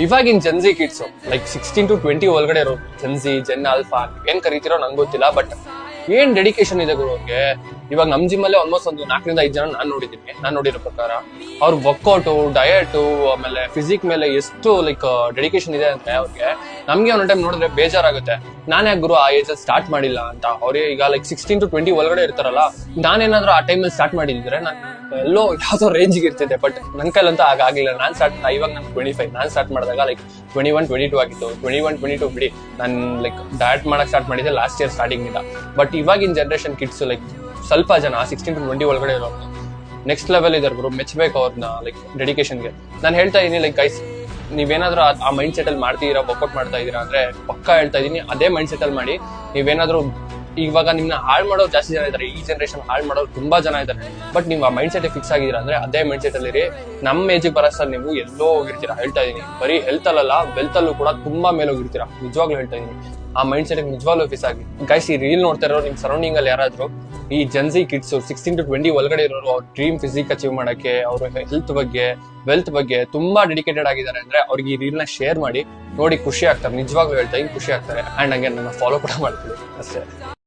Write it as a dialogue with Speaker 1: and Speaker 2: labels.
Speaker 1: ಇವಾಗಿನ Gen Z kids like 16 to 20 ಒಳಗಡೆ ಇರೋ ಜೆನ್ಸಿ ಜೆನ್ ಆಲ್ಫಾ ಏನ್ ಕರಿತಿರೋ ನಂಗೆ ಗೊತ್ತಿಲ್ಲ, ಬಟ್ ಏನ್ ಡೆಡಿಕೇಶನ್ ಇದೆ ಗುರು ಅವ್ರಿಗೆ. ಇವಾಗ ನಮ್ ಜಿಮ್ ಅಲ್ಲೇ ಆಲ್ಮೋಸ್ಟ್ ಒಂದು 4 ರಿಂದ 5 ಜನ ನಾನ್ ನೋಡಿರೋ ಪ್ರಕಾರ ಅವ್ರ ವರ್ಕೌಟ್, ಡಯಟ್, ಆಮೇಲೆ ಫಿಸಿಕ್ ಮೇಲೆ ಎಷ್ಟು ಲೈಕ್ ಡೆಡಿಕೇಶನ್ ಇದೆ ಅಂದ್ರೆ ಅವ್ರಿಗೆ. ನಮ್ಗೆ ಒಂದ್ ಟೈಮ್ ನೋಡಿದ್ರೆ ಬೇಜಾರಾಗುತ್ತೆ, ನಾನೇ ಗುರು ಆ ಏಜ್ ಸ್ಟಾರ್ಟ್ ಮಾಡಿಲ್ಲ ಅಂತ. ಅವ್ರಿಗೆ ಈಗ ಲೈಕ್ 16 to 20 ಒಳಗಡೆ ಇರ್ತಾರಲ್ಲ, ನಾನೇನಾದ್ರೂ ಆ ಟೈಮಲ್ಲಿ ಸ್ಟಾರ್ಟ್ ಮಾಡಿದ್ರೆ ನಾನು ಎಲ್ಲೋ ಯಾವ್ದೋ ರೇಂಜ್ಗೆ ಇರ್ತಿದ್ದೆ. ಬಟ್ ನನ್ ಕೈಲಂತೂ ಆಗಿಲ್ಲ. ಇವಾಗ ನಾನು 25 ನಾನು ಸ್ಟಾರ್ಟ್ ಮಾಡಿದಾಗ ಲೈಕ್ 21-22 ಆಗಿತ್ತು. 21-22 ಬಿಡಿ, ನಾನು ಲೈಕ್ ಡಯಟ್ ಮಾಡಕ್ ಸ್ಟಾರ್ಟ್ ಮಾಡಿದ್ದೆ ಲಾಸ್ಟ್ ಇಯರ್ ಸ್ಟಾರ್ಟಿಂಗ್ ಇಂದ. ಬಟ್ ಇವಾಗಿನ ಜನರೇಷನ್ ಕಿಡ್ಸ್ ಲೈಕ್ ಸ್ವಲ್ಪ ಜನ 16 to 20 ಒಳಗಡೆ ಇರೋರು ನೆಕ್ಸ್ಟ್ ಲೆವೆಲ್ ಇದಾರೆ ಗುರು. ಮೆಚ್ಚಬೇಕು ಅವ್ರನ್ನ ಲೈಕ್ ಡೆಡಿಕೇಶನ್ಗೆ. ನಾನು ಹೇಳ್ತಾ ಇದೀನಿ ಲೈಕ್ ಗೈಸ್, ನೀವೇನಾದ್ರೂ ಆ ಮೈಂಡ್ ಸೆಟ್ ಅಲ್ಲಿ ಮಾಡ್ತೀರಾ, ವರ್ಕೌಟ್ ಮಾಡ್ತಾ ಇದೀರಾ ಅಂದ್ರೆ ಪಕ್ಕ ಹೇಳ್ತಾ ಇದೀನಿ ಅದೇ ಮೈಂಡ್ ಸೆಟ್ ಅಲ್ಲಿ ಮಾಡಿ. ನೀವೇನಾದ್ರೂ ಇವಾಗ ನಿಮ್ನ ಹಾಳು ಮಾಡೋರು ಜಾಸ್ತಿ ಜನ ಇದಾರೆ, ಈ ಜನರೇಷನ್ ಹಾಳು ಮಾಡೋರು ತುಂಬಾ ಜನ ಇದಾರೆ. ಬಟ್ ನೀವು ಆ ಮೈಂಡ್ ಸೆಟ್ ಫಿಕ್ಸ್ ಆಗಿದ್ದೀರಾ ಅಂದ್ರೆ ಅದೇ ಮೈಂಡ್ ಸೆಟ್ ಅಲ್ಲಿ ಇರಿ. ನಮ್ಮ ಏಜಿಗೆ ಬರೋಷ್ಟಲ್ಲಿ ನೀವು ಎಲ್ಲೋ ಹೋಗಿರ್ತೀರಾ. ಹೇಳ್ತಾ ಇದೀನಿ, ಬರೀ ಹೆಲ್ತ್ ಅಲ್ಲ ವೆಲ್ತ್ ಅಲ್ಲೂ ಕೂಡ ತುಂಬಾ ಮೇಲೆ ಹೋಗಿರ್ತೀರಾ. ನಿಜವಾಗ್ಲೂ ಹೇಳ್ತಾ ಇದೀನಿ, ಆ ಮೈಂಡ್ ಸೆಟ್ ನಿಜವಾಗ್ಲೂ ಫಿಕ್ಸ್ ಆಗಿ. ಗೈಸ್, ಈ ರೀಲ್ ನೋಡ್ತಾ ಇರೋ ನಿಮ್ ಸರೌಂಡಿಂಗ್ ಅಲ್ಲಿ ಯಾರಾದ್ರೂ ಈ ಜೆನ್ಸಿ ಕಿಡ್ಸ್ 16 to 20 ಒಳಗಡೆ ಇರೋರು ಅವ್ರ ಡ್ರೀಮ್ ಫಿಸಿಕ್ ಅಚೀವ್ ಮಾಡಕ್ಕೆ, ಅವ್ರ ಹೆಲ್ತ್ ಬಗ್ಗೆ, ವೆಲ್ತ್ ಬಗ್ಗೆ ತುಂಬಾ ಡೆಡಿಕೇಟೆಡ್ ಆಗಿದ್ದಾರೆ ಅಂದ್ರೆ ಅವ್ರಿಗೆ ಈ ರೀಲ್ ನ ಶೇರ್ ಮಾಡಿ ನೋಡಿ, ಖುಷಿ ಆಗ್ತಾರೆ. ನಿಜವಾಗ್ಲೂ ಹೇಳ್ತಾ ಖುಷಿ ಆಗ್ತಾರೆ. ಅಂಡ್ ಹಂಗೆ ನನ್ನ ಫಾಲೋ ಕೂಡ ಮಾಡ್ತೀವಿ ಅಷ್ಟೇ.